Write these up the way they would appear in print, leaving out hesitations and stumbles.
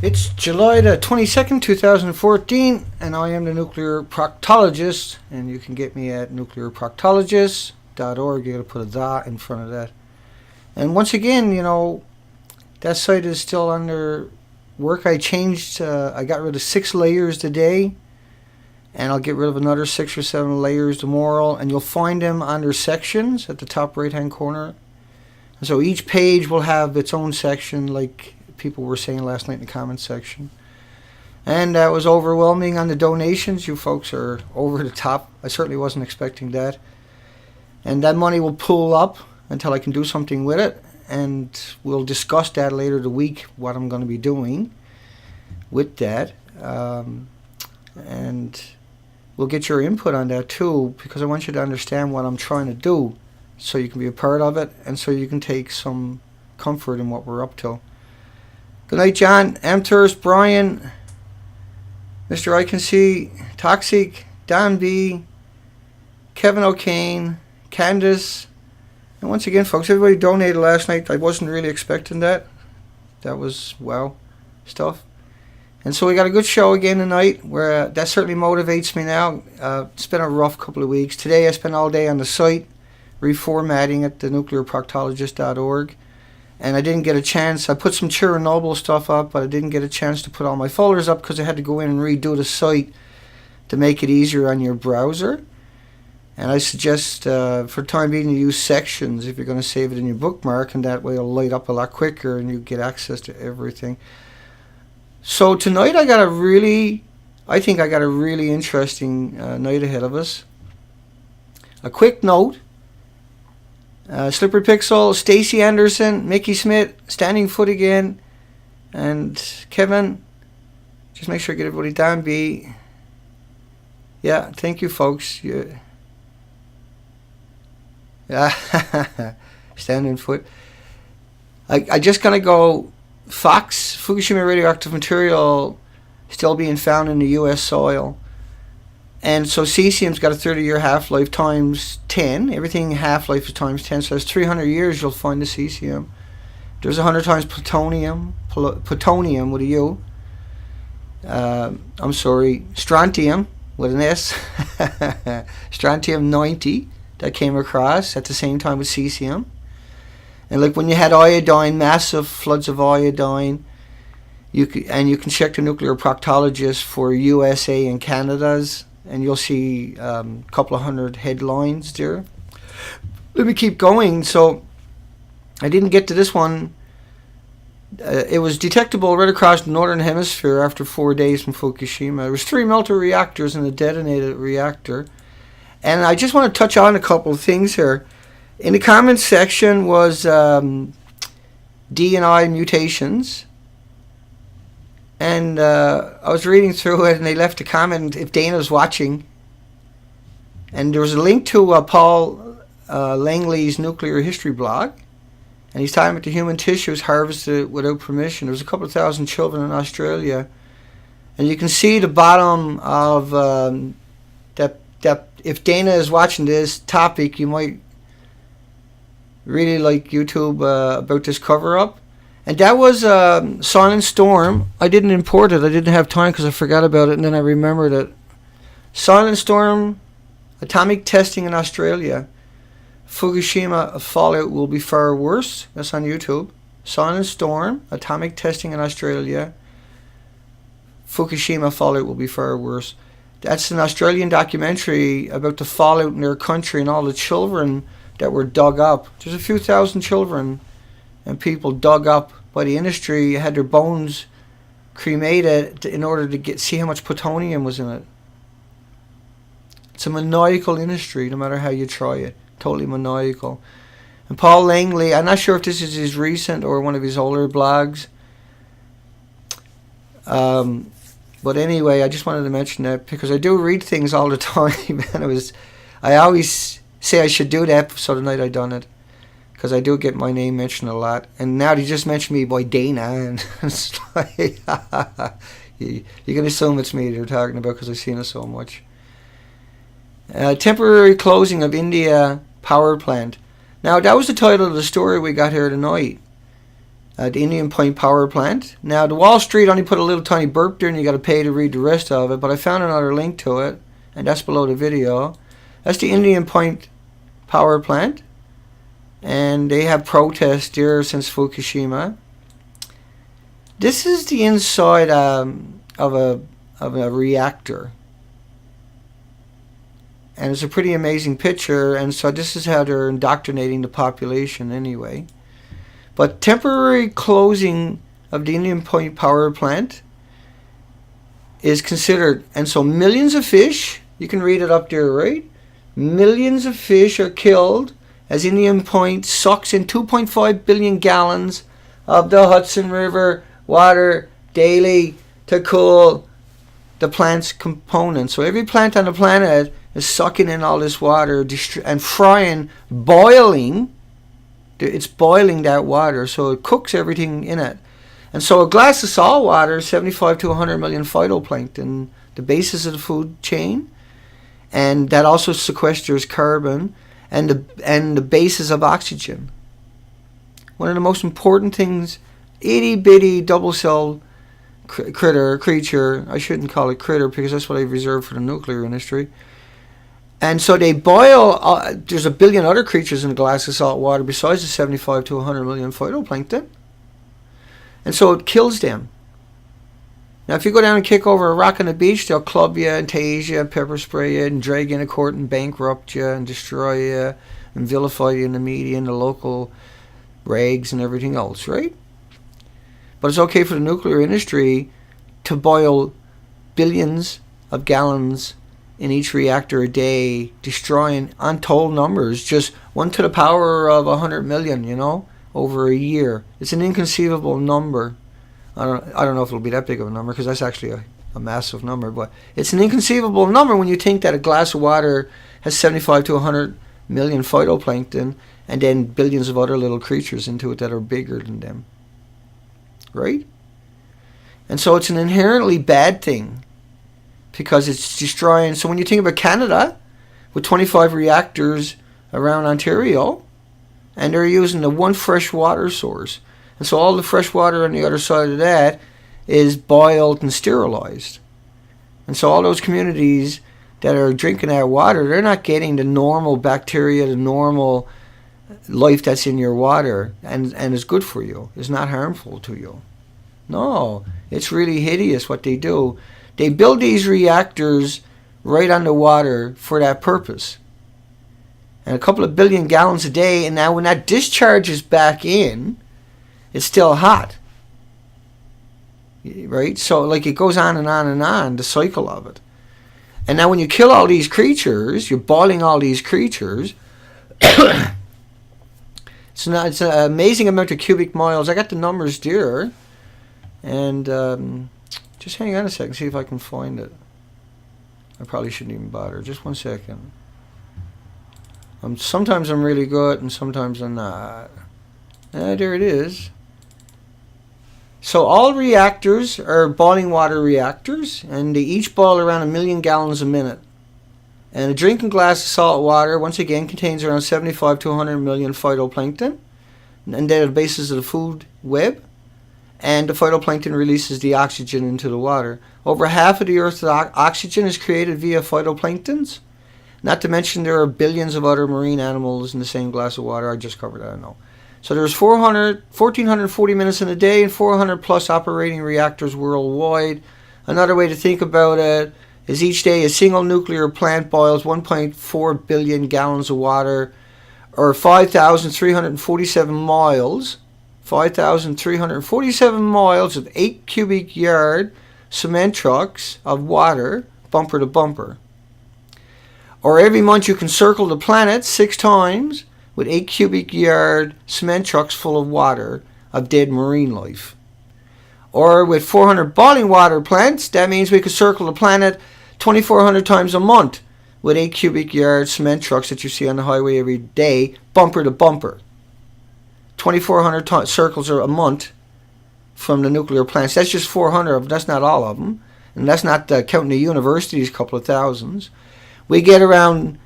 It's July the 22nd, 2014, and I am the nuclear proctologist, and you can get me at nuclearproctologist.org. You gotta put a "the" in front of that. And once again, that site is still under work. I got rid of 6 layers today, and I'll get rid of another 6 or 7 layers tomorrow, and you'll find them under sections at the top right hand corner. And so each page will have its own section, like people were saying last night in the comments section. And that was overwhelming on the donations. You folks are over the top. I certainly wasn't expecting that. And that money will pool up until I can do something with it. And we'll discuss that later the week, what I'm going to be doing with that. And we'll get your input on that too, because I want you to understand what I'm trying to do so you can be a part of it and so you can take some comfort in what we're up to. Good night, John, Amthurst, Brian, Mr. I Can See, Toxic, Don B, Kevin O'Kane, Candace. And once again, folks, everybody donated last night. I wasn't really expecting that. That was, wow, stuff. And so we got a good show again tonight, where that certainly motivates me now. It's been a rough couple of weeks. Today I spent all day on the site, reformatting at the nuclearproctologist.org. And I didn't get a chance. I put some Chernobyl stuff up, but I didn't get a chance to put all my folders up because I had to go in and redo the site to make it easier on your browser. And I suggest, for the time being, you use sections if you're going to save it in your bookmark, and that way it'll light up a lot quicker and you get access to everything. So tonight I think I got a really interesting night ahead of us. A quick note. Slippery Pixel, Stacy Anderson, Mickey Smith, Standing Foot again, and Kevin. Just make sure you get everybody down. B. Yeah, thank you, folks. Yeah. Standing Foot. I just gonna go. Fox, Fukushima radioactive material still being found in the U.S. soil. And so cesium's got a 30-year half-life times 10. Everything half-life is times 10. So that's 300 years you'll find the cesium. There's 100 times plutonium with a U. Strontium with an S. Strontium 90 that came across at the same time with cesium. And like when you had iodine, massive floods of iodine, you can check the nuclear proctologist for USA and Canada's, and you'll see a couple of hundred headlines there. Let me keep going. So I didn't get to this one. It was detectable right across the northern hemisphere after 4 days from Fukushima. There was 3 melter reactors in a detonated reactor. And I just want to touch on a couple of things here. In the comments section was D&I mutations. And I was reading through it, and they left a comment if Dana's watching. And there was a link to Paul Langley's nuclear history blog. And he's talking about the human tissues harvested without permission. There was a couple of thousand children in Australia. And you can see the bottom of that if Dana is watching this topic, you might really like YouTube about this cover-up. And that was Silent Storm. I didn't import it. I didn't have time because I forgot about it, and then I remembered it. Silent Storm, atomic testing in Australia. Fukushima fallout will be far worse. That's on YouTube. Silent Storm, atomic testing in Australia. Fukushima fallout will be far worse. That's an Australian documentary about the fallout in their country and all the children that were dug up. There's a few thousand children and people dug up by the industry, had their bones cremated in order to see how much plutonium was in it. It's a maniacal industry, no matter how you try it. Totally maniacal. And Paul Langley, I'm not sure if this is his recent or one of his older blogs. But anyway, I just wanted to mention that because I do read things all the time, and I always say I should do that, so tonight I done it. Because I do get my name mentioned a lot. And now they just mentioned me by Dana. And it's like, you can assume it's me they're talking about because I've seen it so much. Temporary closing of India power plant. Now, that was the title of the story we got here tonight. the Indian Point Power Plant. Now, the Wall Street only put a little tiny burp there, and you got to pay to read the rest of it. But I found another link to it, and that's below the video. That's the Indian Point Power Plant, and they have protests there since Fukushima. This is the inside of a reactor, and it's a pretty amazing picture. And so this is how they're indoctrinating the population anyway. But temporary closing of the Indian Point Power Plant is considered, and so millions of fish, you can read it up there, right? Millions of fish are killed as Indian Point sucks in 2.5 billion gallons of the Hudson River water daily to cool the plant's components. So every plant on the planet is sucking in all this water and frying, boiling. It's boiling that water, so it cooks everything in it. And so a glass of salt water is 75 to 100 million phytoplankton, the basis of the food chain, and that also sequesters carbon and the basis of oxygen. One of the most important things, itty bitty double cell creature. I shouldn't call it critter because that's what I've reserved for the nuclear industry. And so they boil, there's a billion other creatures in a glass of salt water besides the 75 to 100 million phytoplankton. And so it kills them. Now if you go down and kick over a rock on the beach, they'll club you and tase you and pepper spray you and drag you in a court and bankrupt you and destroy you and vilify you in the media and the local rags and everything else, right? But it's okay for the nuclear industry to boil billions of gallons in each reactor a day, destroying untold numbers, just 1 to the power of 100 million, over a year. It's an inconceivable number. I don't know if it'll be that big of a number because that's actually a massive number, but it's an inconceivable number when you think that a glass of water has 75 to 100 million phytoplankton and then billions of other little creatures into it that are bigger than them. Right? And so it's an inherently bad thing because it's destroying. So when you think about Canada with 25 reactors around Ontario, and they're using the one fresh water source, and so all the fresh water on the other side of that is boiled and sterilized. And so all those communities that are drinking that water, they're not getting the normal bacteria, the normal life that's in your water and is good for you. It's not harmful to you. No, it's really hideous what they do. They build these reactors right on the water for that purpose. And a couple of billion gallons a day, and now when that discharges back in, it's still hot. Right? So like it goes on and on and on, the cycle of it. And now when you kill all these creatures, you're boiling all these creatures. It's an amazing amount of cubic miles. I got the numbers there. And just hang on a second, see if I can find it. I probably shouldn't even bother. Just 1 second. Sometimes I'm really good and sometimes I'm not. There it is. So all reactors are boiling water reactors, and they each boil around 1 million gallons a minute. And a drinking glass of salt water, once again, contains around 75 to 100 million phytoplankton, and they're the basis of the food web. And the phytoplankton releases the oxygen into the water. Over half of the Earth's oxygen is created via phytoplanktons. Not to mention there are billions of other marine animals in the same glass of water. I just covered that, I know. So there's 1,440 minutes in a day and 400 plus operating reactors worldwide. Another way to think about it is each day a single nuclear plant boils 1.4 billion gallons of water, or 5,347 miles. 5,347 miles of 8 cubic yard cement trucks of water, bumper to bumper. Or every month you can circle the planet 6 times with 8 cubic yard cement trucks full of water of dead marine life. Or with 400 boiling water plants, that means we could circle the planet 2,400 times a month with 8 cubic yard cement trucks that you see on the highway every day, bumper to bumper. 2,400 circles a month from the nuclear plants. That's just 400 of them. That's not all of them. And that's not counting the universities, a couple of thousands. We get around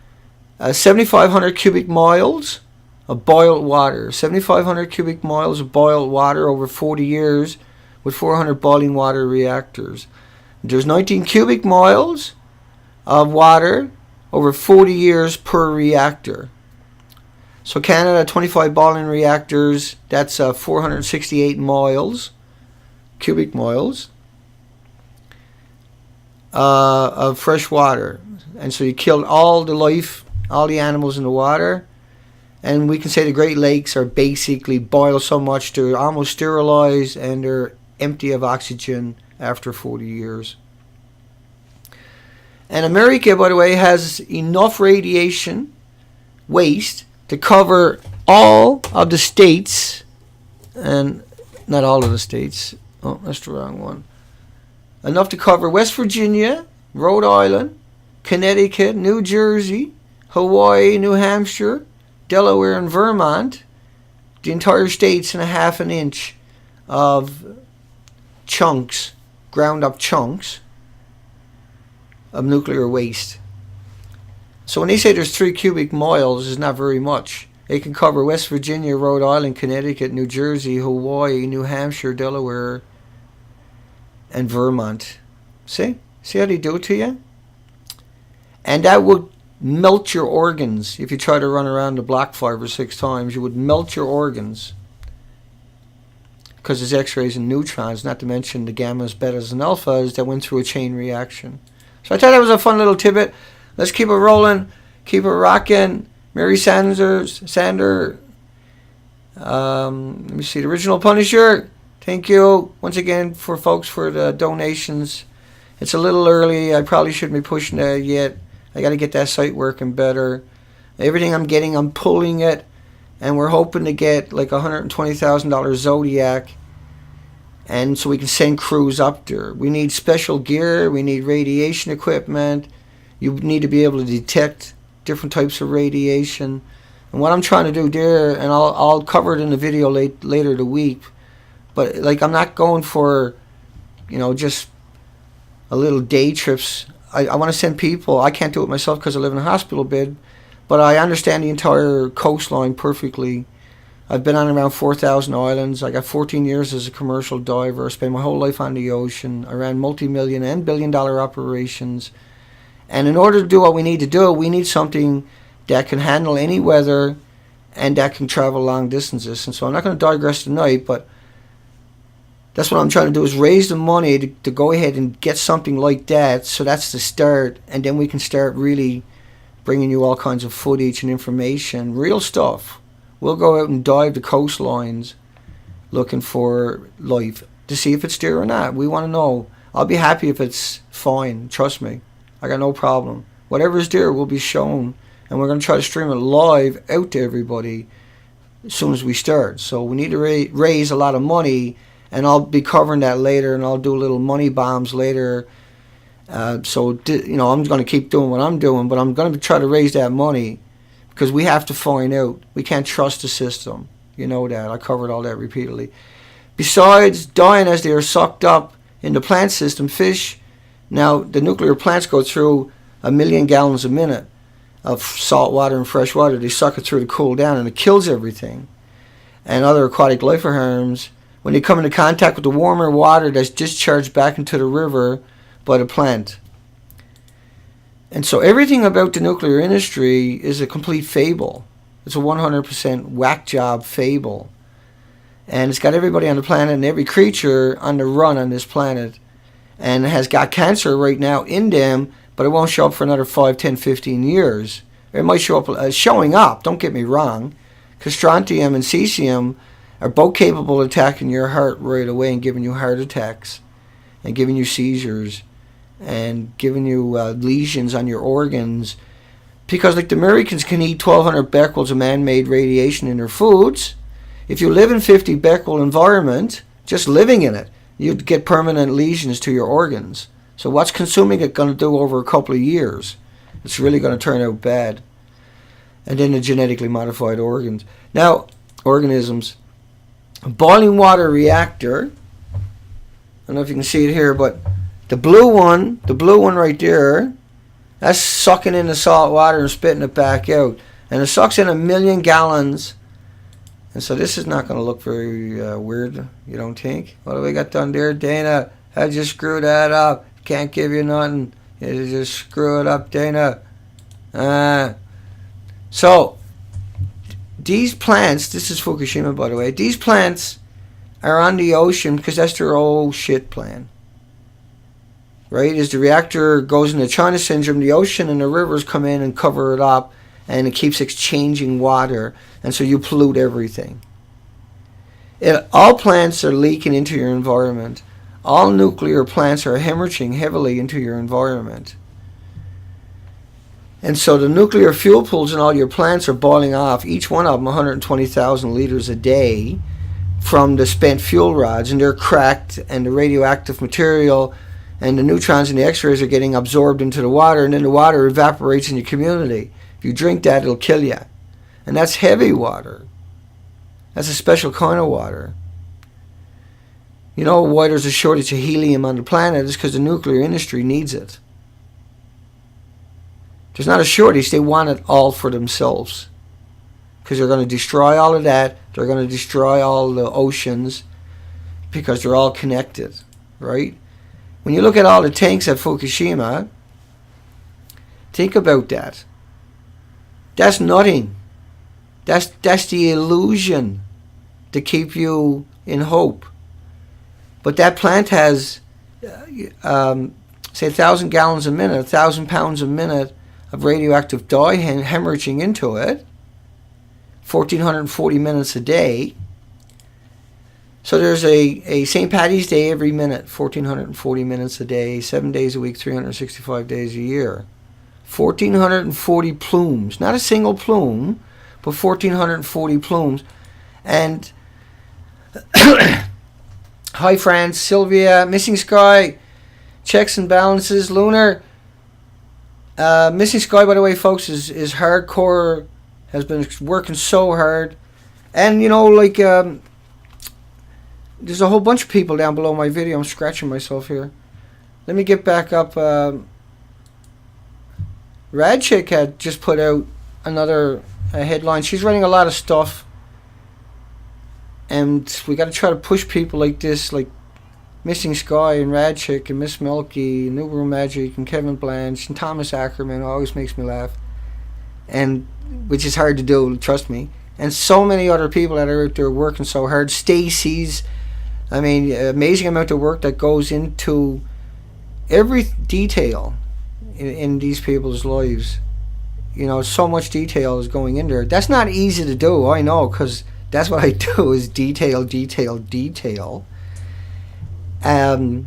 7,500 cubic miles of boiled water. 7,500 cubic miles of boiled water over 40 years with 400 boiling water reactors. There's 19 cubic miles of water over 40 years per reactor. So Canada, 25 boiling reactors, that's 468 miles, cubic miles of fresh water. And so you killed all the life, all the animals in the water. And we can say the Great Lakes are basically boiled so much they're almost sterilized and they're empty of oxygen after 40 years. And America, by the way, has enough radiation waste to cover all of the states, and not all of the states. Oh, that's the wrong one. Enough to cover West Virginia, Rhode Island, Connecticut, New Jersey, Hawaii, New Hampshire, Delaware, and Vermont. The entire state's in a half an inch of chunks, ground up chunks of nuclear waste. So when they say there's 3 cubic miles, it's not very much. It can cover West Virginia, Rhode Island, Connecticut, New Jersey, Hawaii, New Hampshire, Delaware, and Vermont. See? See how they do it to you? And that would melt your organs. If you try to run around the block 5 or 6 times, you would melt your organs. Because there's X-rays and neutrons, not to mention the gammas, betas, and alphas that went through a chain reaction. So I thought that was a fun little tidbit. Let's keep it rolling, keep it rocking. Mary Sander, let me see, the original Punisher. Thank you once again for folks for the donations. It's a little early. I probably shouldn't be pushing that yet. I got to get that site working better. Everything I'm getting, I'm pulling it, and we're hoping to get like $120,000 Zodiac, and so we can send crews up there. We need special gear. We need radiation equipment. You need to be able to detect different types of radiation. And what I'm trying to do there, and I'll cover it in the video later the week, but like I'm not going for, just a little day trips. I want to send people. I can't do it myself because I live in a hospital bed, but I understand the entire coastline perfectly. I've been on around 4,000 islands. I got 14 years as a commercial diver. I spent my whole life on the ocean. I ran multi-million and billion-dollar operations. And in order to do what we need to do, we need something that can handle any weather and that can travel long distances. And so I'm not going to digress tonight, but that's what I'm trying to do, is raise the money to go ahead and get something like that. So that's the start. And then we can start really bringing you all kinds of footage and information, real stuff. We'll go out and dive the coastlines looking for life to see if it's there or not. We want to know. I'll be happy if it's fine. Trust me. I got no problem. Whatever is there will be shown, and we're going to try to stream it live out to everybody as soon as we start. So we need to raise a lot of money, and I'll be covering that later, and I'll do little money bombs later. I'm going to keep doing what I'm doing, but I'm going to try to raise that money because we have to find out. We can't trust the system. You know that. I covered all that repeatedly. Besides dying as they are sucked up in the plant system, fish. Now, the nuclear plants go through 1 million gallons a minute of salt water and fresh water. They suck it through to cool down, and it kills everything. And other aquatic life forms, when they come into contact with the warmer water that's discharged back into the river by the plant. And so everything about the nuclear industry is a complete fable. It's a 100% whack job fable. And it's got everybody on the planet and every creature on the run on this planet, and has got cancer right now in them, but it won't show up for another 5, 10, 15 years. It might show up, showing up, don't get me wrong, because strontium and cesium are both capable of attacking your heart right away and giving you heart attacks and giving you seizures and giving you lesions on your organs. Because like the Americans can eat 1,200 becquerels of man-made radiation in their foods. If you live in 50 becquerel environment, just living in it, you'd get permanent lesions to your organs. So what's consuming it going to do over a couple of years? It's really going to turn out bad. And then the genetically modified organisms. A boiling water reactor, I don't know if you can see it here, but the blue one right there, that's sucking in the salt water and spitting it back out. And it sucks in 1 million gallons. And so this is not going to look very weird, you don't think? What do we got done there, Dana? How'd you screw that up? Can't give you nothing. You just screw it up, Dana. So, these plants, this is Fukushima, by the way, these plants are on the ocean because that's their old shit plan. Right? As the reactor goes into China syndrome, the ocean and the rivers come in and cover it up, and it keeps exchanging water, and so you pollute everything. All plants are leaking into your environment. All nuclear plants are hemorrhaging heavily into your environment. And so the nuclear fuel pools in all your plants are boiling off, each one of them 120,000 liters a day from the spent fuel rods, and they're cracked, and the radioactive material and the neutrons and the X-rays are getting absorbed into the water, and then the water evaporates in your community. If you drink that, it'll kill you. And that's heavy water. That's a special kind of water. You know why there's a shortage of helium on the planet? It's because the nuclear industry needs it. There's not a shortage. They want it all for themselves. Because they're going to destroy all of that. They're going to destroy all the oceans. Because they're all connected. Right? When you look at all the tanks at Fukushima, think about that. That's nothing. That's the illusion to keep you in hope. But that plant has, say, 1,000 gallons a minute, 1,000 pounds a minute of radioactive dye hemorrhaging into it, 1,440 minutes a day. So there's a St. Paddy's Day every minute, 1,440 minutes a day, 7 days a week, 365 days a year. 1,440 plumes, not a single plume, but 1,440 plumes. And hi, France, Sylvia, Missing Sky, checks and balances, Lunar. Missing Sky, by the way, folks, is hardcore, has been working so hard. And, you know, like, there's a whole bunch of people down below my video. I'm scratching myself here. Let me get back up. Radchick had just put out another headline. She's running a lot of stuff. And we got to try to push people like this, like Missing Sky and Radchick and Miss Milky and New Room Magic and Kevin Blanche and Thomas Ackerman. Always makes me laugh. And which is hard to do, trust me. And so many other people that are out there working so hard. Stacy's, I mean, amazing amount of work that goes into every detail in these people's lives. You know, so much detail is going in there. That's not easy to do, I know, because that's what I do, is detail, detail, detail. And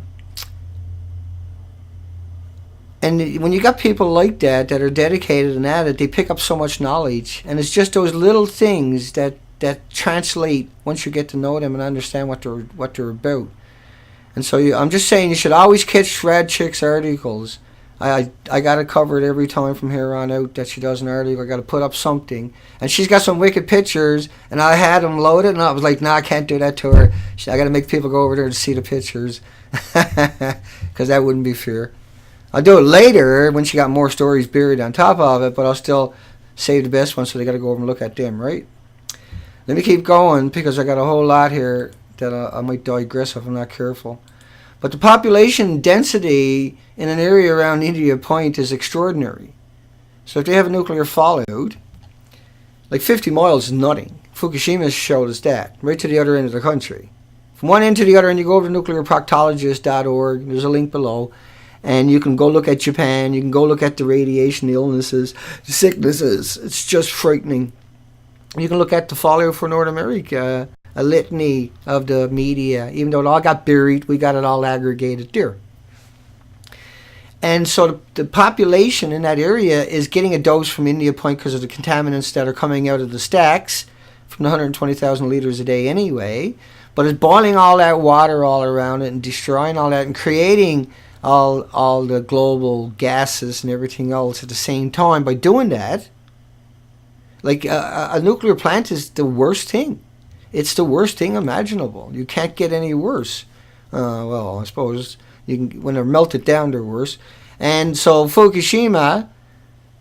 when you got people like that are dedicated and at it, they pick up so much knowledge. And it's just those little things that translate once you get to know them and understand what they're about. And so I'm just saying you should always catch Radchick's articles. I got it covered every time from here on out that she does an article. I got to put up something. And she's got some wicked pictures, and I had them loaded, and I was like, nah, I can't do that to her. I got to make people go over there and see the pictures, because that wouldn't be fair. I'll do it later when she got more stories buried on top of it, but I'll still save the best ones, so they got to go over and look at them, right? Let me keep going, because I got a whole lot here that I might digress if I'm not careful. But the population density in an area around India Point is extraordinary. So if they have a nuclear fallout, like 50 miles is nothing. Fukushima showed us that, right to the other end of the country. From one end to the other end, you go over to nuclearproctologist.org. There's a link below. And you can go look at Japan. You can go look at the radiation, the illnesses, the sicknesses. It's just frightening. You can look at the fallout for North America, a litany of the media. Even though it all got buried, we got it all aggregated there. And so the population in that area is getting a dose from India Point because of the contaminants that are coming out of the stacks from the 120,000 liters a day anyway. But it's boiling all that water all around it and destroying all that and creating all the global gases and everything else at the same time. By doing that, like a nuclear plant is the worst thing. It's the worst thing imaginable. You can't get any worse. Well, I suppose you can, when they're melted down, they're worse. And so Fukushima,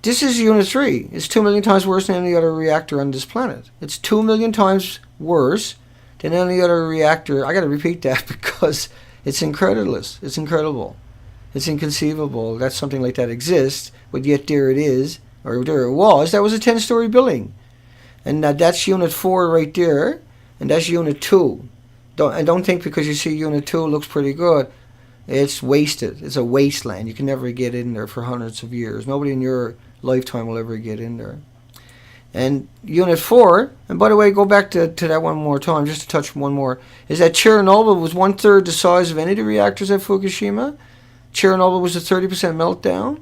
This is Unit 3. It's 2 million times worse than any other reactor on this planet. It's 2 million times worse than any other reactor. I got to repeat that because it's incredulous. It's incredible. It's inconceivable that something like that exists, but yet there it is, or there it was. That was a 10-story building. And that's Unit 4 right there, and that's Unit 2. Don't think because you see Unit 2 looks pretty good, it's wasted. It's a wasteland. You can never get in there for hundreds of years. Nobody in your lifetime will ever get in there. And Unit 4, and by the way, go back to that one more time, just to touch one more, is that Chernobyl was 1/3 the size of any of the reactors at Fukushima. Chernobyl was a 30% meltdown.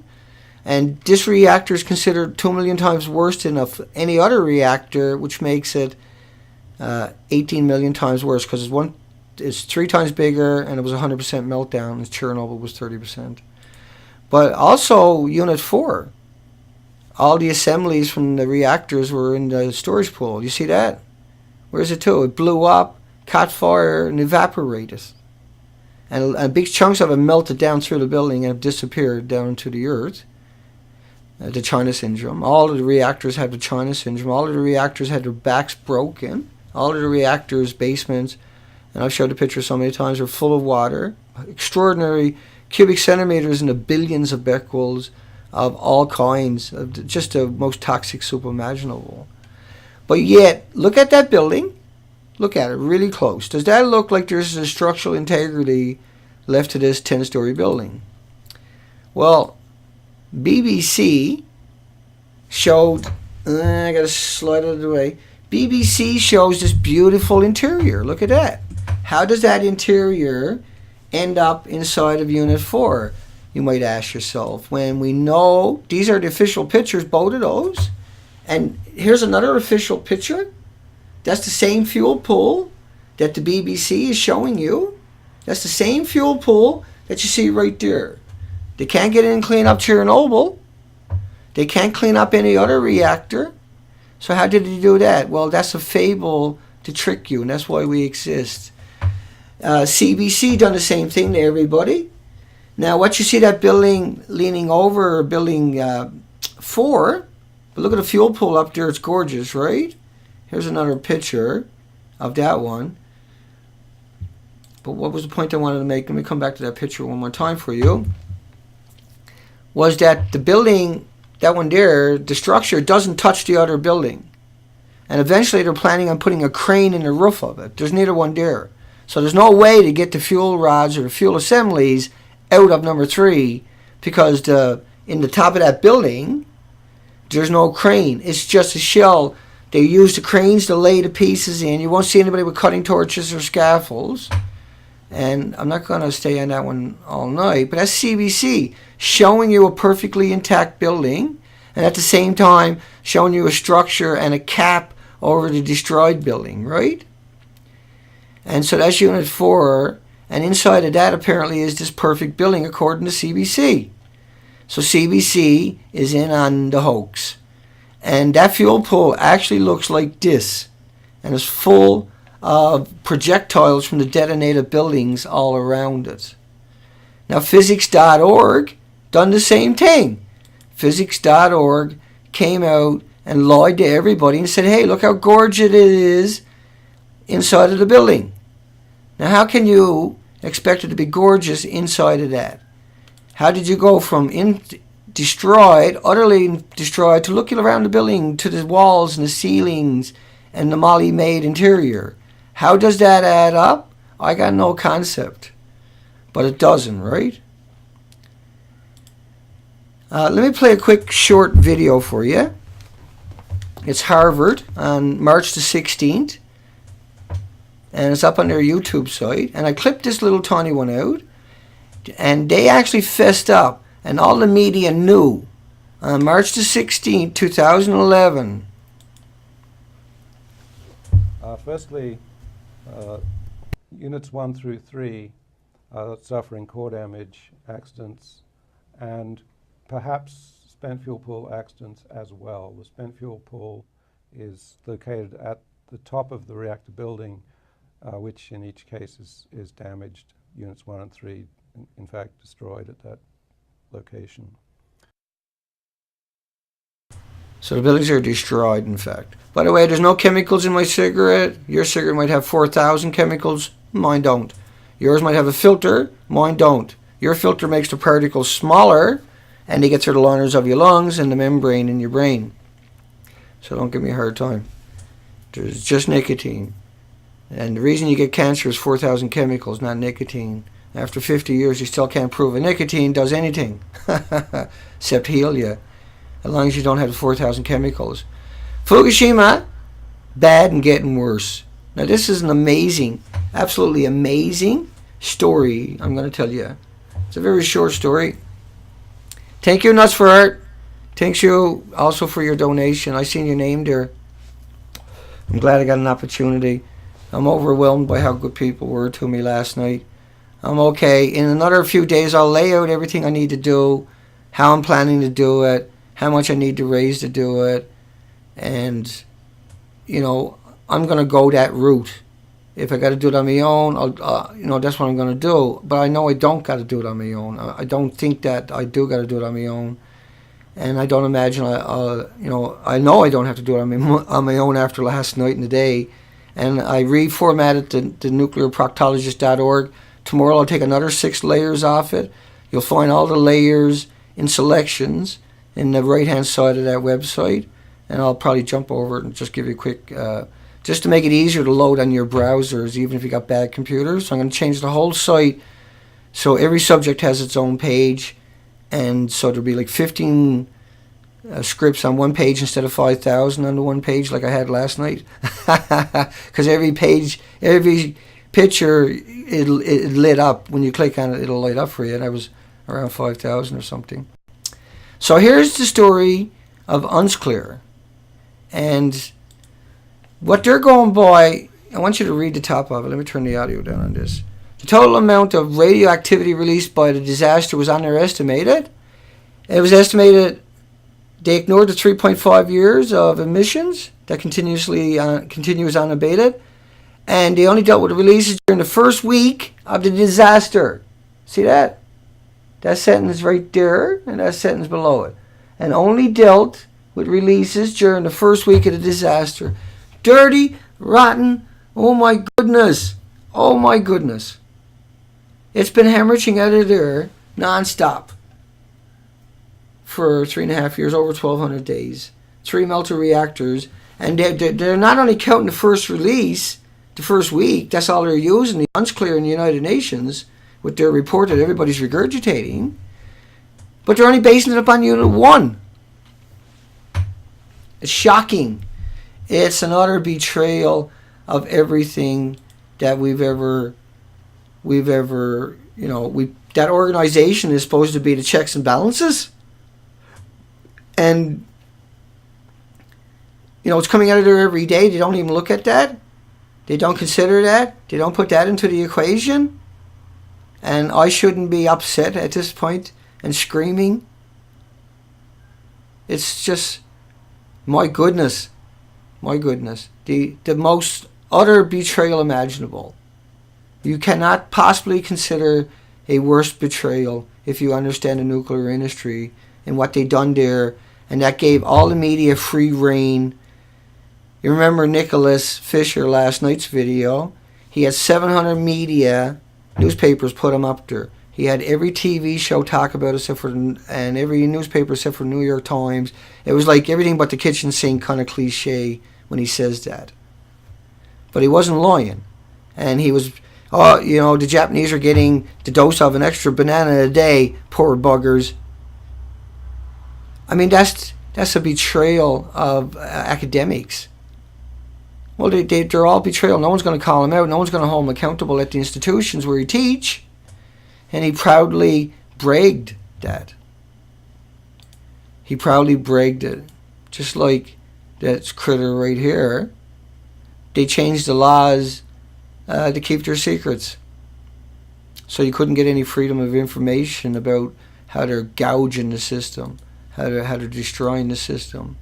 And this reactor is considered 2 million times worse than any other reactor, which makes it 18 million times worse because it's 3 times bigger and it was 100% meltdown, and Chernobyl was 30%. But also Unit 4, all the assemblies from the reactors were in the storage pool. You see that? Where's it to? It blew up, caught fire, and evaporated. And big chunks of it melted down through the building and disappeared down into the earth. The China syndrome. All of the reactors had the China syndrome. All of the reactors had their backs broken. All of the reactors' basements, and I've showed the picture so many times, are full of water. Extraordinary cubic centimeters in the billions of becquerels of all kinds, of just the most toxic soup imaginable. But yet, look at that building. Look at it really close. Does that look like there's a structural integrity left to this 10-story building? Well, BBC showed, I gotta slide it out of the way. BBC shows this beautiful interior. Look at that. How does that interior end up inside of Unit 4? You might ask yourself, when we know these are the official pictures, both of those. And here's another official picture. That's the same fuel pool that the BBC is showing you. That's the same fuel pool that you see right there. They can't get in and clean up Chernobyl. They can't clean up any other reactor. So how did they do that? Well, that's a fable to trick you, and that's why we exist. CBC done the same thing to everybody. Now, what you see that building leaning over, building 4, but look at the fuel pool up there. It's gorgeous, right? Here's another picture of that one. But what was the point I wanted to make? Let me come back to that picture one more time for you. Was that the building, that one there, the structure doesn't touch the other building. And eventually they're planning on putting a crane in the roof of it. There's neither one there. So there's no way to get the fuel rods or the fuel assemblies out of number 3 because in the top of that building, there's no crane. It's just a shell. They use the cranes to lay the pieces in. You won't see anybody with cutting torches or scaffolds. And I'm not going to stay on that one all night, but that's CBC, showing you a perfectly intact building, and at the same time showing you a structure and a cap over the destroyed building, right? And so that's Unit 4, and inside of that apparently is this perfect building according to CBC. So CBC is in on the hoax. And that fuel pool actually looks like this, and is full of projectiles from the detonated buildings all around it. Now, physics.org done the same thing. Physics.org came out and lied to everybody and said, hey, look how gorgeous it is inside of the building. Now, how can you expect it to be gorgeous inside of that? How did you go from destroyed, utterly destroyed, to looking around the building to the walls and the ceilings and the molly-made interior? How does that add up? I got no concept. But it doesn't, right? Let me play a quick short video for you. It's Harvard on March the 16th. And it's up on their YouTube site. And I clipped this little tiny one out. And they actually fessed up. And all the media knew on March the 16th, 2011. Firstly, Units 1 through 3 are suffering core damage, accidents, and perhaps spent fuel pool accidents as well. The spent fuel pool is located at the top of the reactor building, which in each case is damaged. Units 1 and 3, in fact, destroyed at that location. So the buildings are destroyed, in fact. By the way, there's no chemicals in my cigarette. Your cigarette might have 4,000 chemicals. Mine don't. Yours might have a filter. Mine don't. Your filter makes the particles smaller, and they get through the liners of your lungs and the membrane in your brain. So don't give me a hard time. There's just nicotine. And the reason you get cancer is 4,000 chemicals, not nicotine. After 50 years, you still can't prove a nicotine does anything except heal you, as long as you don't have 4,000 chemicals. Fukushima, bad and getting worse. Now this is an amazing, absolutely amazing story I'm going to tell you. It's a very short story. Thank you, Nuts for Art. Thanks you also for your donation. I seen your name there. I'm glad I got an opportunity. I'm overwhelmed by how good people were to me last night. I'm okay. In another few days, I'll lay out everything I need to do, how I'm planning to do it, how much I need to raise to do it, and, you know, I'm going to go that route. If I got to do it on my own, that's what I'm going to do. But I know I don't got to do it on my own. I don't think that I do got to do it on my own. And I don't imagine, I know I don't have to do it on my own after last night and the day. And I reformatted the nuclearproctologist.org. Tomorrow I'll take another 6 layers off it. You'll find all the layers in selections in the right-hand side of that website. And I'll probably jump over it and just give you a quick, just to make it easier to load on your browsers, even if you got bad computers. So I'm going to change the whole site so every subject has its own page. And so there'll be like 15 scripts on one page instead of 5,000 on the one page like I had last night. Because every picture, it lit up. When you click on it, it'll light up for you. And I was around 5,000 or something. So here's the story of Unsclear. And what they're going by, I want you to read the top of it. Let me turn the audio down on this. The total amount of radioactivity released by the disaster was underestimated. It was estimated they ignored the 3.5 years of emissions that continues unabated, and they only dealt with the releases during the first week of the disaster. See that? That sentence right there, and that sentence below it. And only dealt with releases during the first week of the disaster. Dirty, rotten, oh my goodness. Oh my goodness. It's been hemorrhaging out of there non-stop for 3.5 years, over 1,200 days. 3 melter reactors. And they're not only counting the first release, the first week, that's all they're using, the Unsclear in the United Nations, with their report that everybody's regurgitating, but they're only basing it upon Unit 1. It's shocking. It's an utter betrayal of everything that we've ever, that organization is supposed to be the checks and balances. And, it's coming out of there every day. They don't even look at that. They don't consider that. They don't put that into the equation. And I shouldn't be upset at this point and screaming. It's just, my goodness. My goodness. The most utter betrayal imaginable. You cannot possibly consider a worse betrayal if you understand the nuclear industry and what they done there. And that gave all the media free rein. You remember Nicholas Fisher last night's video? He had 700 media newspapers put him up there. He had every TV show talk about it and every newspaper except for New York Times. It was like everything but the kitchen sink kind of cliche when he says that. But he wasn't lying. And he was, the Japanese are getting the dose of an extra banana a day, poor buggers. I mean, that's a betrayal of academics. Well, they're all betrayal. No one's going to call him out. No one's going to hold him accountable at the institutions where he teach. And he proudly bragged that. He proudly bragged it. Just like that critter right here. They changed the laws to keep their secrets. So you couldn't get any freedom of information about how they're gouging the system. How they're destroying the system.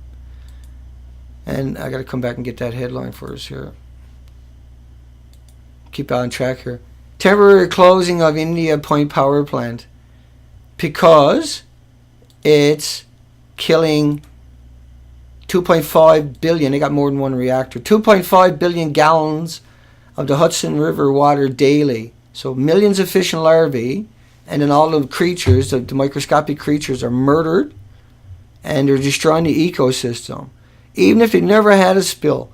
And I got to come back and get that headline for us here. Keep on track here. Temporary closing of India Point Power Plant because it's killing 2.5 billion, they got more than one reactor, 2.5 billion gallons of the Hudson River water daily. So millions of fish and larvae, and then all the creatures, the microscopic creatures, are murdered, and they're destroying the ecosystem. Even if they never had a spill,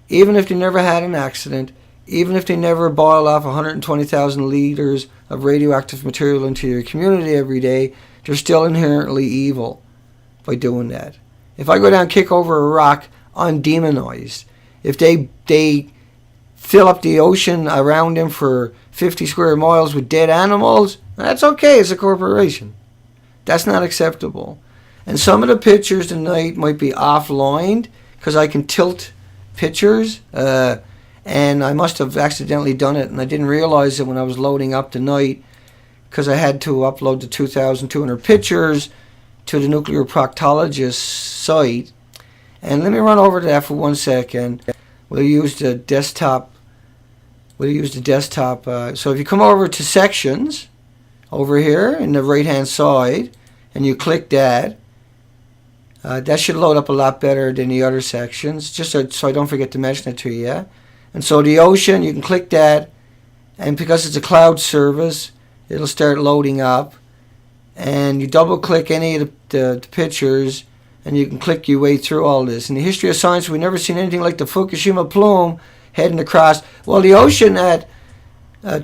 even if they never had an accident, even if they never boil off 120,000 liters of radioactive material into your community every day, they're still inherently evil by doing that. If I go down and kick over a rock, I'm demonized. If they fill up the ocean around them for 50 square miles with dead animals, that's okay, it's a corporation. That's not acceptable. And some of the pictures tonight might be offline because I can tilt pictures, and I must have accidentally done it, and I didn't realize it when I was loading up tonight because I had to upload the 2,200 pictures to the nuclear proctologist site. And let me run over to that for 1 second. We'll use the desktop. So if you come over to sections over here in the right hand side and you click that, that should load up a lot better than the other sections, just so I don't forget to mention it to you. And so the ocean, you can click that, and because it's a cloud service, it'll start loading up. And you double click any of the pictures, and you can click your way through all this. In the history of science, we've never seen anything like the Fukushima plume heading across. Well, the ocean at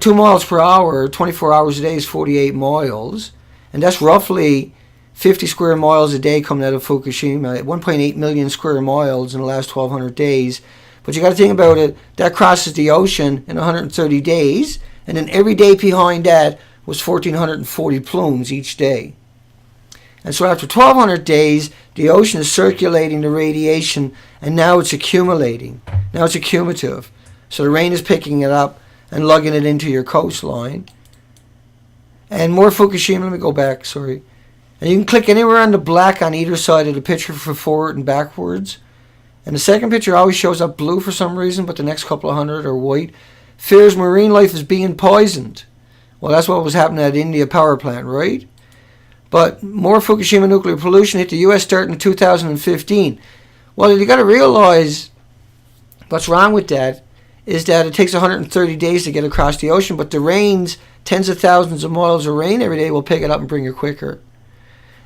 2 miles per hour, 24 hours a day, is 48 miles. And that's roughly 50 square miles a day coming out of Fukushima, at 1.8 million square miles in the last 1,200 days. But you got to think about it, that crosses the ocean in 130 days, and then every day behind that was 1,440 plumes each day. And so after 1,200 days, the ocean is circulating the radiation, and now it's accumulating. Now it's accumulative. So the rain is picking it up and lugging it into your coastline. And more Fukushima, let me go back, sorry. And you can click anywhere on the black on either side of the picture for forward and backwards. And the second picture always shows up blue for some reason, but the next couple of hundred are white. Fears marine life is being poisoned. Well, that's what was happening at India power plant, right? But more Fukushima nuclear pollution hit the U.S. starting in 2015. Well, you got to realize what's wrong with that is that it takes 130 days to get across the ocean, but the rains, tens of thousands of miles of rain every day will pick it up and bring it quicker.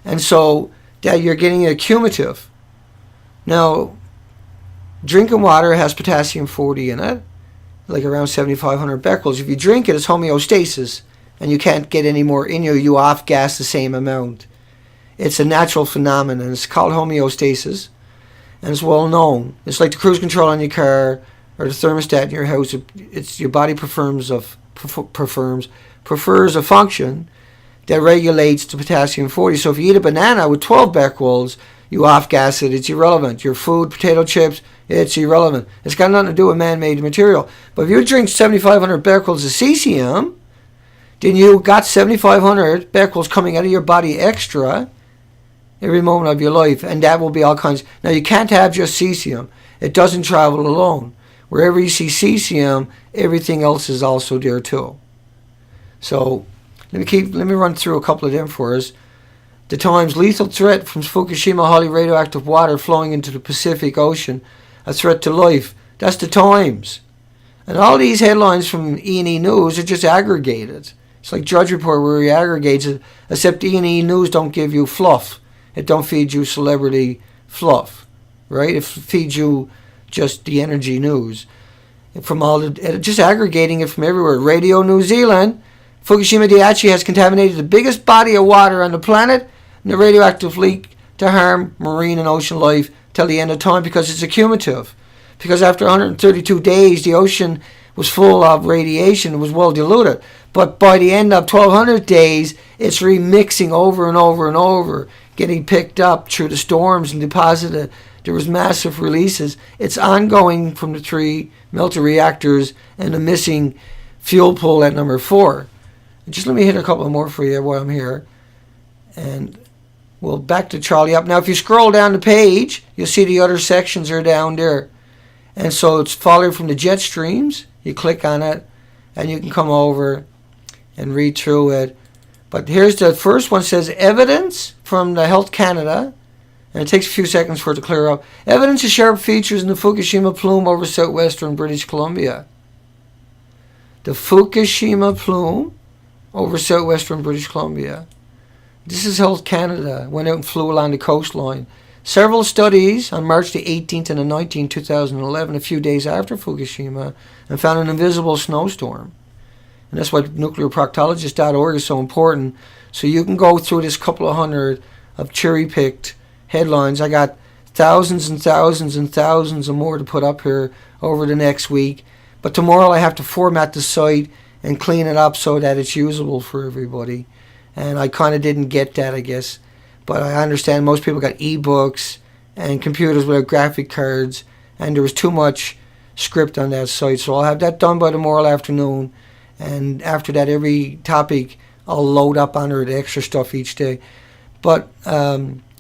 And so that you're getting a cumulative. Now, drinking water has potassium-40 in it, like around 7,500 becquerels. If you drink it, it's homeostasis, and you can't get any more in you. You off-gas the same amount. It's a natural phenomenon. It's called homeostasis, and it's well known. It's like the cruise control on your car or the thermostat in your house. It's your body prefers a function that regulates the potassium-40. So if you eat a banana with 12 becquerels, you off-gas it, it's irrelevant. Your food, potato chips, it's irrelevant. It's got nothing to do with man-made material. But if you drink 7,500 becquerels of cesium, then you got 7,500 becquerels coming out of your body extra every moment of your life, and that will be all kinds. Now, you can't have just cesium. It doesn't travel alone. Wherever you see cesium, everything else is also there too. So let me run through a couple of them for us. The Times: lethal threat from Fukushima, highly radioactive water flowing into the Pacific Ocean, a threat to life. That's the Times. And all these headlines from E&E News are just aggregated. It's like Drudge Report where he aggregates it, except E&E News don't give you fluff. It don't feed you celebrity fluff, right? It feeds you just the energy news. From just aggregating it from everywhere. Radio New Zealand: Fukushima Daiichi has contaminated the biggest body of water on the planet, and the radioactive leak to harm marine and ocean life till the end of time because it's accumulative. Because after 132 days, the ocean was full of radiation. It was well diluted. But by the end of 1,200 days, it's remixing over and over and over, getting picked up through the storms and deposited. There was massive releases. It's ongoing from the 3 melter reactors and the missing fuel pool at number 4. Just let me hit a couple more for you while I'm here. And we'll back to Charlie up. Now, if you scroll down the page, you'll see the other sections are down there. And so it's following from the jet streams. You click on it, and you can come over and read through it. But here's the first one. Says evidence from the Health Canada. and it takes a few seconds for it to clear up. Evidence of sharp features in the Fukushima plume over southwestern British Columbia. The Fukushima plume over southwestern British Columbia. This is Health Canada. Went out and flew along the coastline. Several studies on March the 18th and the 19th, 2011, a few days after Fukushima, and found an invisible snowstorm. And that's why nuclearproctologist.org is so important. So you can go through this couple of hundred of cherry-picked headlines. I got thousands and thousands and thousands of more to put up here over the next week. But tomorrow I have to format the site and clean it up so that it's usable for everybody. And I kind of didn't get that, I guess. But I understand most people got ebooks and computers without graphic cards, and there was too much script on that site. So I'll have that done by tomorrow afternoon. And after that, every topic I'll load up under the extra stuff each day. But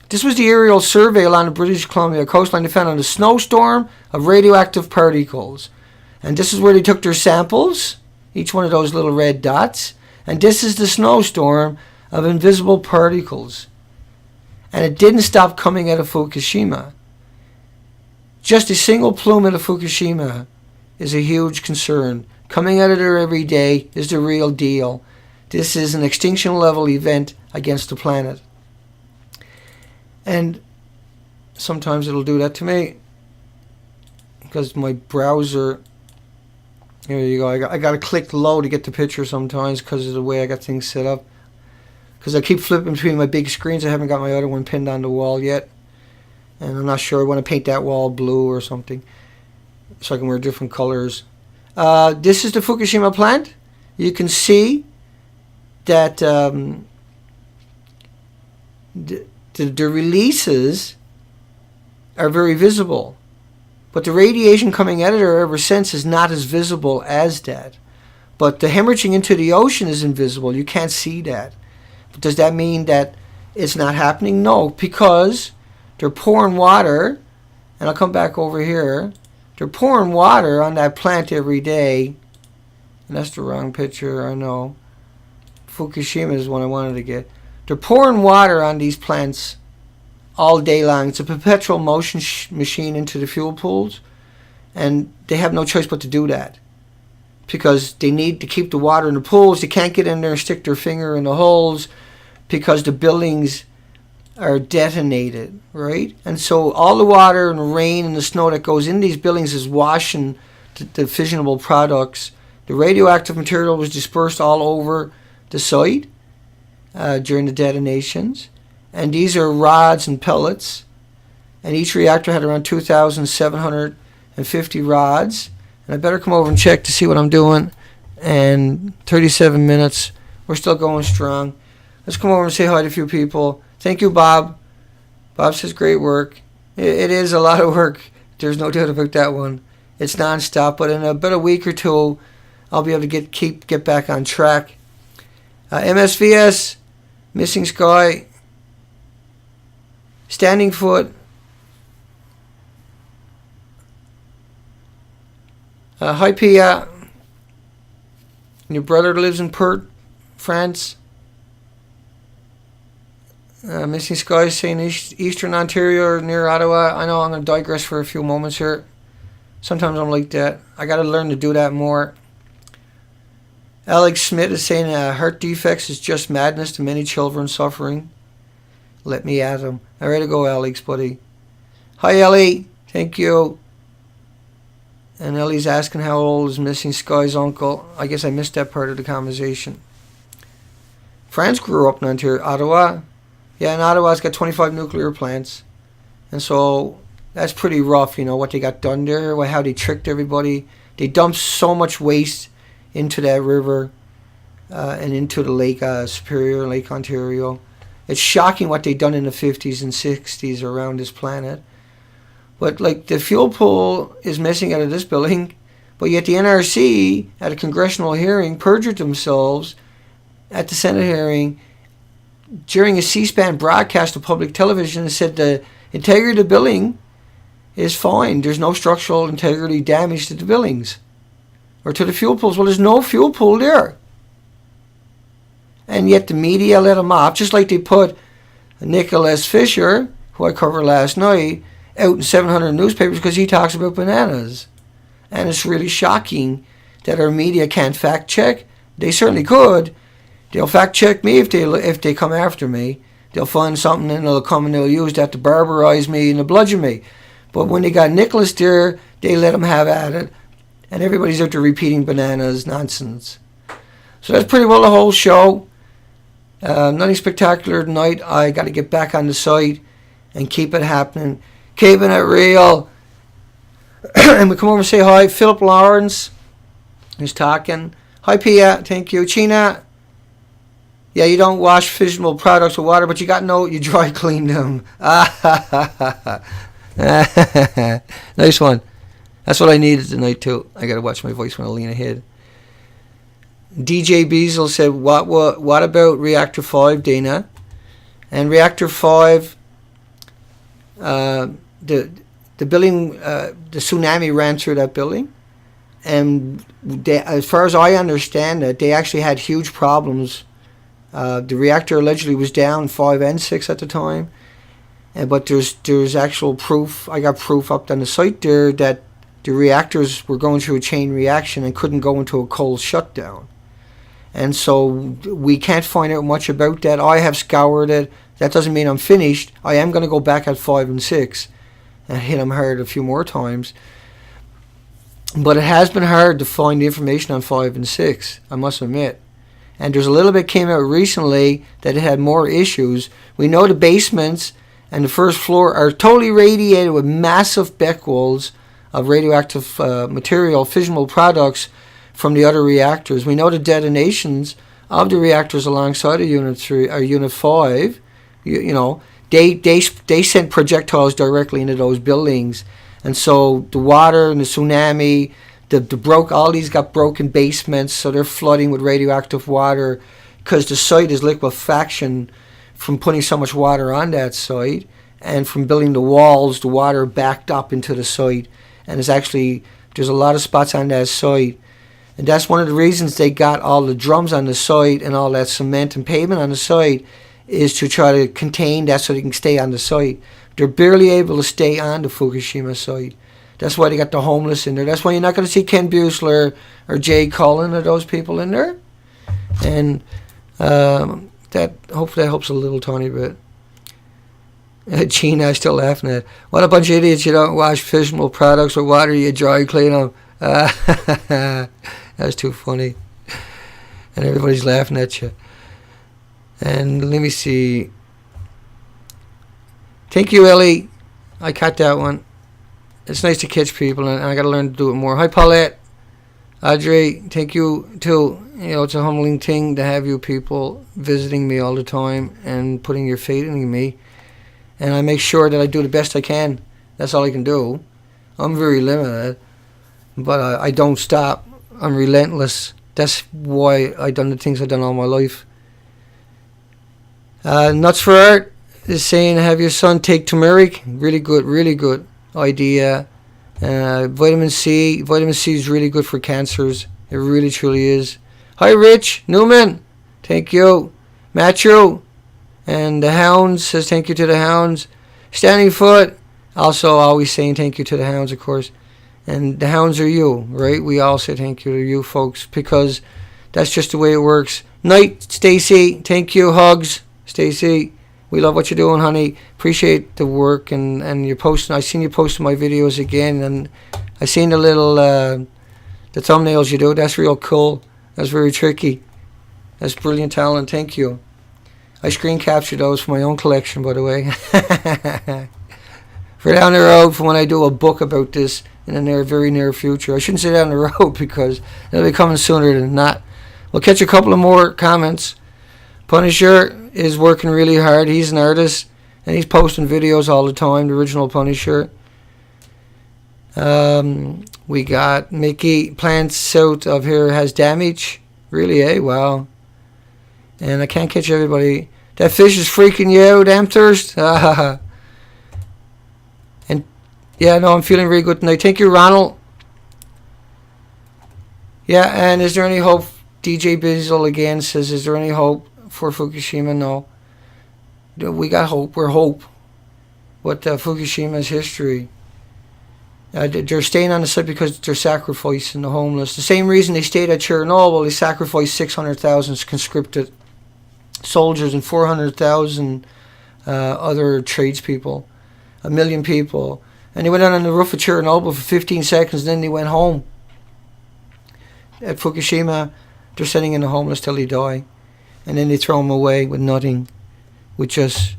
this was the aerial survey along the British Columbia coastline. They found a snowstorm of radioactive particles. And this is where they took their samples, each one of those little red dots. And this is the snowstorm of invisible particles. And it didn't stop coming out of Fukushima. Just a single plume out of Fukushima is a huge concern. Coming out of there every day is the real deal. This is an extinction level event against the planet. And sometimes it'll do that to me because my browser, here you go, I got to click low to get the picture sometimes because of the way I got things set up. Because I keep flipping between my big screens. I haven't got my other one pinned on the wall yet. And I'm not sure. I want to paint that wall blue or something so I can wear different colors. This is the Fukushima plant. You can see that the releases are very visible. But the radiation coming out of there ever since is not as visible as that. But the hemorrhaging into the ocean is invisible. You can't see that. Does that mean that it's not happening? No, because they're pouring water, and I'll come back over here. They're pouring water on that plant every day. And that's the wrong picture, I know. Fukushima is one I wanted to get. They're pouring water on these plants all day long. It's a perpetual motion machine into the fuel pools, and they have no choice but to do that. Because they need to keep the water in the pools. They can't get in there and stick their finger in the holes because the buildings are detonated, right? And so all the water and the rain and the snow that goes in these buildings is washing the fissionable products. The radioactive material was dispersed all over the site during the detonations. And these are rods and pellets. And each reactor had around 2,750 rods. And I better come over and check to see what I'm doing. And 37 minutes. We're still going strong. Let's come over and say hi to a few people. Thank you, Bob. Bob says great work. It is a lot of work. There's no doubt about that one. It's nonstop. But in about a week or two, I'll be able to get back on track. MSVS, Missing Sky, Standing Foot, hi Pia, your brother lives in Perth, France. Missing Sky saying Eastern Ontario near Ottawa. I know I'm going to digress for a few moments here. Sometimes I'm like that. I got to learn to do that more. Alex Smith is saying heart defects is just madness to many children suffering. Let me at him. All right, to go, Alex, buddy. Hi, Ellie. Thank you. And Ellie's asking how old is Missing Sky's uncle. I guess I missed that part of the conversation. France grew up in Ontario, Ottawa. Yeah, and Ottawa's got 25 nuclear plants. And so that's pretty rough, you know, what they got done there, how they tricked everybody. They dumped so much waste into that river and into the Lake Superior, Lake Ontario. It's shocking what they done in the 50s and 60s around this planet. But like the fuel pool is missing out of this building, but yet the NRC at a congressional hearing perjured themselves at the Senate hearing during a C-SPAN broadcast of public television and said the integrity of the building is fine. There's no structural integrity damage to the buildings or to the fuel pools. Well, there's no fuel pool there. And yet the media let them off, just like they put Nicholas Fisher who I covered last night, out in 700 newspapers because he talks about bananas. And it's really shocking that our media can't fact check. They certainly could. They'll fact check me if they come after me. They'll find something and they'll come and they'll use that to barbarize me and to bludgeon me. But when they got Nicholas there, they let him have at it. And everybody's out there repeating bananas nonsense. So that's pretty well the whole show. Nothing spectacular tonight. I got to get back on the site and keep it happening. Keeping it real. And we come over and say hi. Philip Lawrence is talking. Hi, Pia. Thank you. China. Yeah, you don't wash fissionable products with water, but you got to know you dry clean them. Nice one. That's what I needed tonight, too. I got to watch my voice when I lean ahead. DJ Beazle said, what about Reactor 5, Dana? And Reactor 5, the building, the tsunami ran through that building. And they, as far as I understand it, they actually had huge problems. The reactor allegedly was down 5 and 6 at the time. But there's actual proof. I got proof up on the site there that the reactors were going through a chain reaction and couldn't go into a cold shutdown. And so we can't find out much about that. I have scoured it. That doesn't mean I'm finished. I am going to go back at 5 and 6 and hit them hard a few more times. But it has been hard to find the information on 5 and 6, I must admit. And there's a little bit came out recently that it had more issues. We know the basements and the first floor are totally radiated with massive becquerels of radioactive material, fissionable products from the other reactors. We know the detonations of the reactors alongside of Unit 3 or Unit 5. You know, they sent projectiles directly into those buildings, and so the water and the tsunami, all these got broken basements, so they're flooding with radioactive water because the site is liquefaction from putting so much water on that site, and from building the walls, the water backed up into the site, and there's a lot of spots on that site. And that's one of the reasons they got all the drums on the site and all that cement and pavement on the site, is to try to contain that so they can stay on the site. They're barely able to stay on the Fukushima site. That's why they got the homeless in there. That's why you're not going to see Ken Buesler or Jay Cullen or those people in there. And hopefully that helps a little tiny bit. Gina, I'm still laughing at. What a bunch of idiots. You don't wash fissionable products with water, you dry clean them. That's too funny. And everybody's laughing at you. And let me see. Thank you, Ellie. I caught that one. It's nice to catch people, and I got to learn to do it more. Hi, Paulette. Audrey, thank you, too. You know, it's a humbling thing to have you people visiting me all the time and putting your faith in me. And I make sure that I do the best I can. That's all I can do. I'm very limited, but I don't stop. I'm relentless. That's why I've done the things I've done all my life. Nuts for Art is saying, have your son take turmeric. Really good idea. Vitamin C is really good for cancers. It really truly is. Hi, Rich Newman. Thank you. Matthew. And the Hounds says thank you to the Hounds. Standing Foot, also always saying thank you to the Hounds, of course. And the Hounds are you, right? We all say thank you to you folks because that's just the way it works. Night, Stacy. Thank you. Hugs, Stacy. We love what you're doing, honey. Appreciate the work and you're posting. I seen you posting my videos again, and I seen the little the thumbnails you do. That's real cool. That's very tricky. That's brilliant talent. Thank you. I screen captured those for my own collection, by the way. For down the road, for when I do a book about this in the very near future. I shouldn't say down the road because it'll be coming sooner than not. We'll catch a couple of more comments. Punisher is working really hard. He's an artist, and he's posting videos all the time, the original Punisher. We got Mickey. Plants south of here has damage. Really, eh? Wow. And I can't catch everybody. That fish is freaking you out, Amthirst. And yeah, no, I'm feeling very good tonight. Thank you, Ronald. Yeah, and is there any hope? DJ Bizzle again says, is there any hope for Fukushima? No. We got hope. We're hope. what Fukushima's history. They're staying on the site because they're sacrificing the homeless. The same reason they stayed at Chernobyl, they sacrificed 600,000 conscripted soldiers and 400,000 other tradespeople, 1 million people. And they went out on the roof of Chernobyl for 15 seconds, and then they went home. At Fukushima, they're sending in the homeless till they die. And then they throw them away with nothing, with just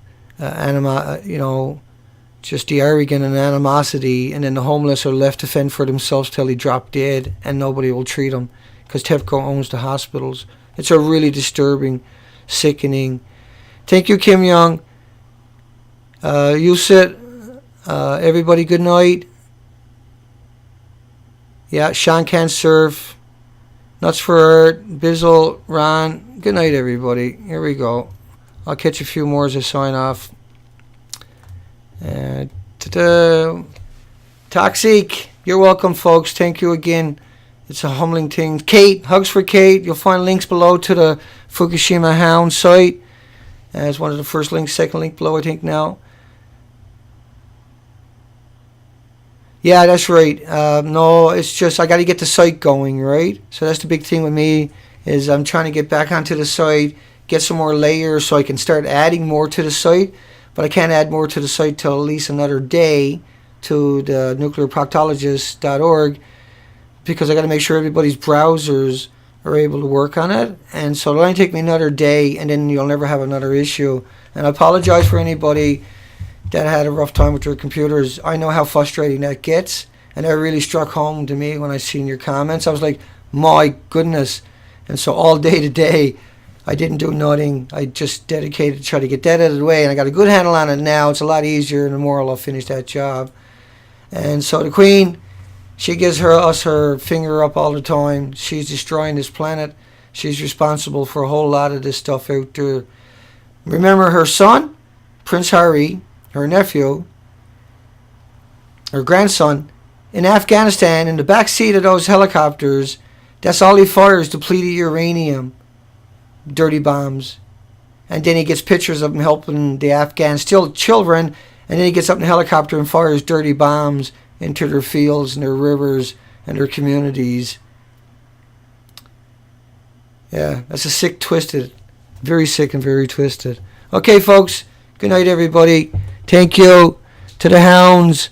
just the arrogance and animosity, and then the homeless are left to fend for themselves till they drop dead, and nobody will treat them because TEPCO owns the hospitals. It's a really disturbing, sickening. Thank you, Kim Young. You sit. Everybody, good night. Yeah, Sean can't surf. Nuts for Art, Bizzle, Ron. Good night, everybody. Here we go. I'll catch a few more as I sign off. Toxic. You're welcome, folks. Thank you again. It's a humbling thing. Kate, hugs for Kate. You'll find links below to the Fukushima Hound site. As one of the first links, second link below, I think now. Yeah, that's right. No, it's just I got to get the site going, right? So that's the big thing with me is I'm trying to get back onto the site, get some more layers so I can start adding more to the site. But I can't add more to the site till at least another day to the nuclearproctologist.org because I got to make sure everybody's browsers are able to work on it. And so it'll only take me another day, and then you'll never have another issue. And I apologize for anybody that had a rough time with their computers. I know how frustrating that gets, and that really struck home to me when I seen your comments. I was like, my goodness. And so all day today, I didn't do nothing. I just dedicated to try to get that out of the way, and I got a good handle on it now. It's a lot easier, and the more I'll finish that job. And so the Queen, she gives us her finger up all the time. She's destroying this planet. She's responsible for a whole lot of this stuff out there. Remember her son, Prince Harry, her nephew, her grandson, in Afghanistan, in the back seat of those helicopters, that's all he fires, depleted uranium. Dirty bombs. And then he gets pictures of him helping the Afghan still children, and then he gets up in a helicopter and fires dirty bombs into their fields and their rivers and their communities. Yeah, that's a sick, twisted, very sick and very twisted. Okay, folks, good night, everybody. Thank you to the hounds.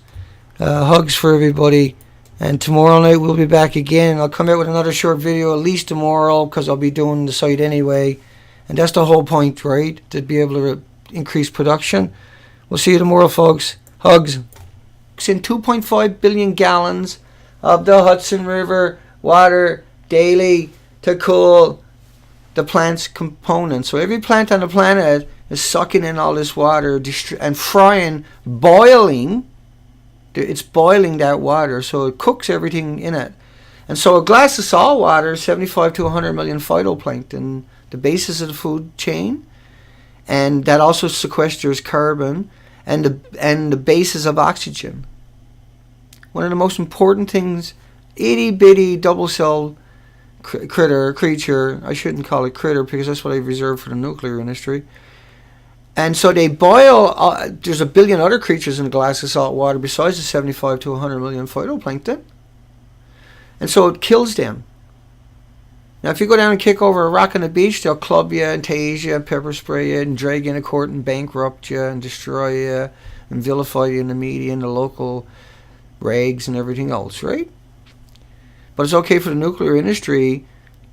Hugs for everybody. And tomorrow night we'll be back again. I'll come out with another short video at least tomorrow because I'll be doing the site anyway. And that's the whole point, right? To be able to increase production. We'll see you tomorrow, folks. Hugs. It's in 2.5 billion gallons of the Hudson River water daily to cool the plant's components. So every plant on the planet is sucking in all this water and frying, boiling. It's boiling that water, so it cooks everything in it. And so a glass of salt water is 75 to 100 million phytoplankton, the basis of the food chain, and that also sequesters carbon and the basis of oxygen. One of the most important things, itty bitty double cell creature. I shouldn't call it critter because that's what I reserved for the nuclear industry. And so they boil, there's a billion other creatures in a glass of salt water besides the 75 to 100 million phytoplankton. And so it kills them. Now if you go down and kick over a rock on the beach, they'll club you and tase you and pepper spray you and drag you into court and bankrupt you and destroy you and vilify you in the media and the local rags and everything else, right? But it's okay for the nuclear industry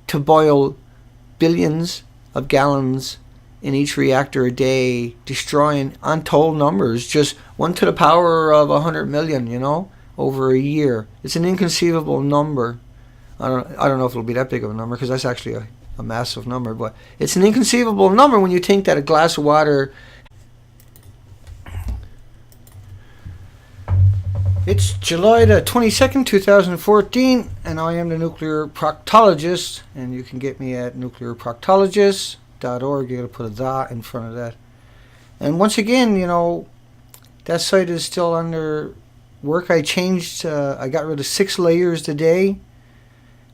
to boil billions of gallons in each reactor a day, destroying untold numbers, just 1 to the power of 100 million, over a year. It's an inconceivable number. I don't know if it'll be that big of a number because that's actually a massive number, but it's an inconceivable number when you think that a glass of water. It's July the 22nd, 2014, and I am the nuclear proctologist, and you can get me at nuclearproctologist.org. You got to put a dot in front of that. And once again, that site is still under work. I got rid of 6 layers today,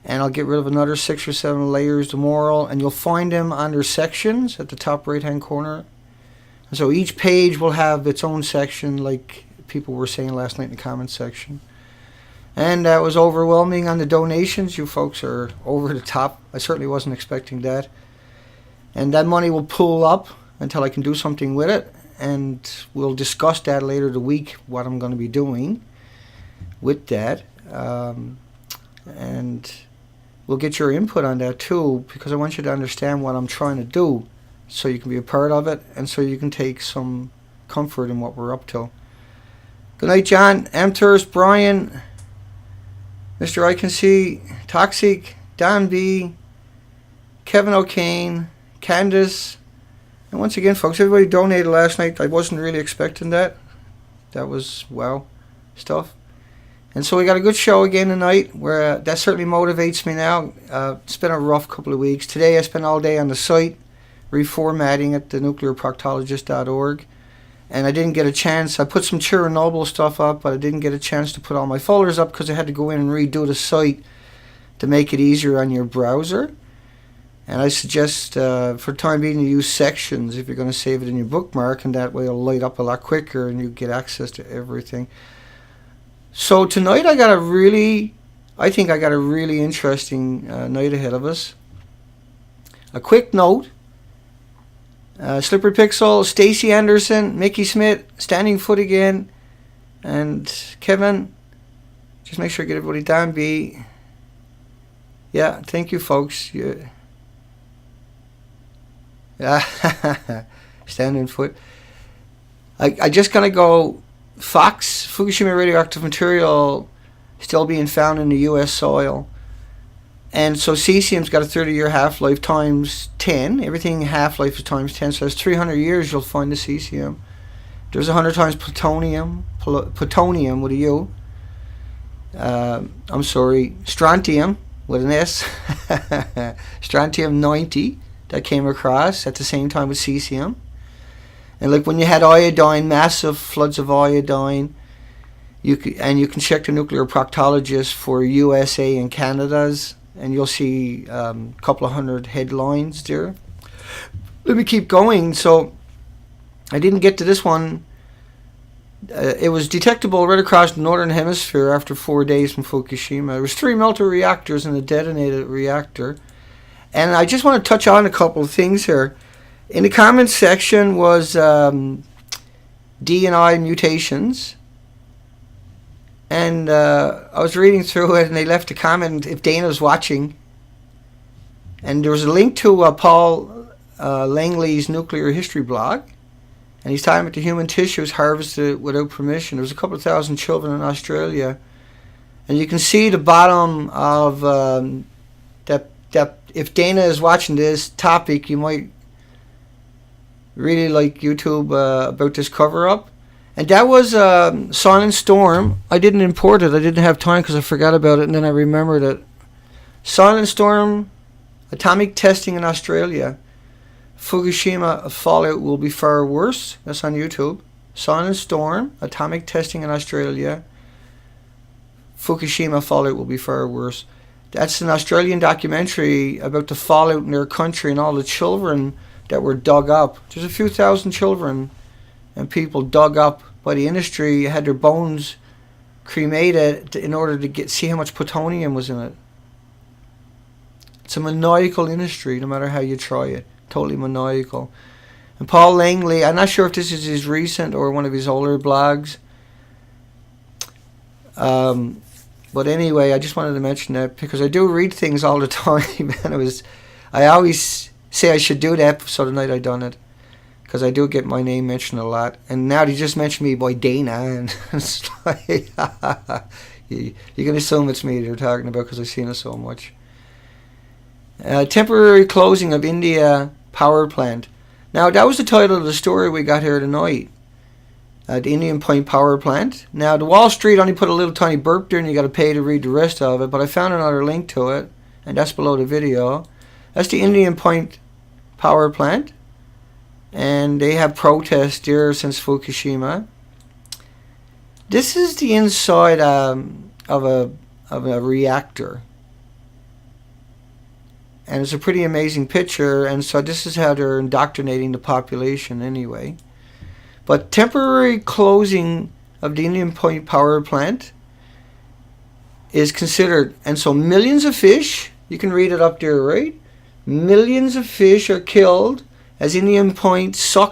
and I'll get rid of another 6 or 7 layers tomorrow, and you'll find them under sections at the top right hand corner So each page will have its own section, like people were saying last night in the comments section. And that was overwhelming on the donations. You folks are over the top. I certainly wasn't expecting that. And that money will pool up until I can do something with it. And we'll discuss that later the week, what I'm going to be doing with that. And we'll get your input on that too, because I want you to understand what I'm trying to do, so you can be a part of it, and so you can take some comfort in what we're up to. Good night, John, Amthurst, Brian, Mr. I Can See, Toxic, Don B, Kevin O'Kane, Candace. And once again, folks, everybody donated last night. I wasn't really expecting that. That was, wow, stuff. And so we got a good show again tonight, where that certainly motivates me now. It's been a rough couple of weeks. Today I spent all day on the site, reformatting at the nuclearproctologist.org. And I didn't get a chance. I put some Chernobyl stuff up, but I didn't get a chance to put all my folders up because I had to go in and redo the site to make it easier on your browser. And I suggest, for the time being, you use sections if you're going to save it in your bookmark, and that way it'll light up a lot quicker and you get access to everything. So tonight I think I got a really interesting night ahead of us. A quick note. Slippery Pixel, Stacy Anderson, Mickey Smith, Standing Foot again, and Kevin. Just make sure I get everybody down. B. Yeah, thank you, folks. Yeah. Standing Foot. I just gonna go. Fox, Fukushima radioactive material still being found in the U.S. soil. And so cesium's got a 30-year half-life times 10. Everything half-life is times 10. So that's 300 years you'll find the cesium. There's 100 times plutonium with a U. Strontium with an S. Strontium 90 that came across at the same time with cesium. And like when you had iodine, massive floods of iodine, you can check the nuclear proctologist for USA and Canada's, and you'll see a couple of hundred headlines there. Let me keep going. So I didn't get to this one. It was detectable right across the northern hemisphere after 4 days from Fukushima. There was 3 melter reactors in a detonated reactor. And I just want to touch on a couple of things here. In the comments section was D&I mutations. And I was reading through it, and they left a comment if Dana's watching. And there was a link to Paul Langley's nuclear history blog. And he's talking about the human tissues harvested without permission. There was a couple of thousand children in Australia. And you can see the bottom of that. If Dana is watching this topic, you might really like YouTube about this cover-up. And that was Silent Storm. I didn't import it. I didn't have time because I forgot about it, and then I remembered it. Silent Storm, atomic testing in Australia. Fukushima fallout will be far worse. That's on YouTube. Silent Storm, atomic testing in Australia. Fukushima fallout will be far worse. That's an Australian documentary about the fallout in their country and all the children that were dug up. There's a few thousand children and people dug up by the industry, had their bones cremated in order to see how much plutonium was in it. It's a maniacal industry, no matter how you try it. Totally maniacal. And Paul Langley, I'm not sure if this is his recent or one of his older blogs. But anyway, I just wanted to mention that because I do read things all the time, and I always say I should do that, so tonight I done it. Because I do get my name mentioned a lot. And now they just mentioned me by Dana, and it's like, you can assume it's me they're talking about because I've seen it so much. Temporary closing of India power plant. Now, that was the title of the story we got here tonight. The Indian Point Power Plant. Now, the Wall Street only put a little tiny burp there, and you got to pay to read the rest of it, but I found another link to it, and that's below the video. That's the Indian Point Power Plant. And they have protests there since Fukushima. This is the inside of a reactor, and it's a pretty amazing picture. And so this is how they're indoctrinating the population anyway. But temporary closing of the Indian Point power plant is considered, and so millions of fish, you can read it up there, right? Millions of fish are killed as Indian Point sucked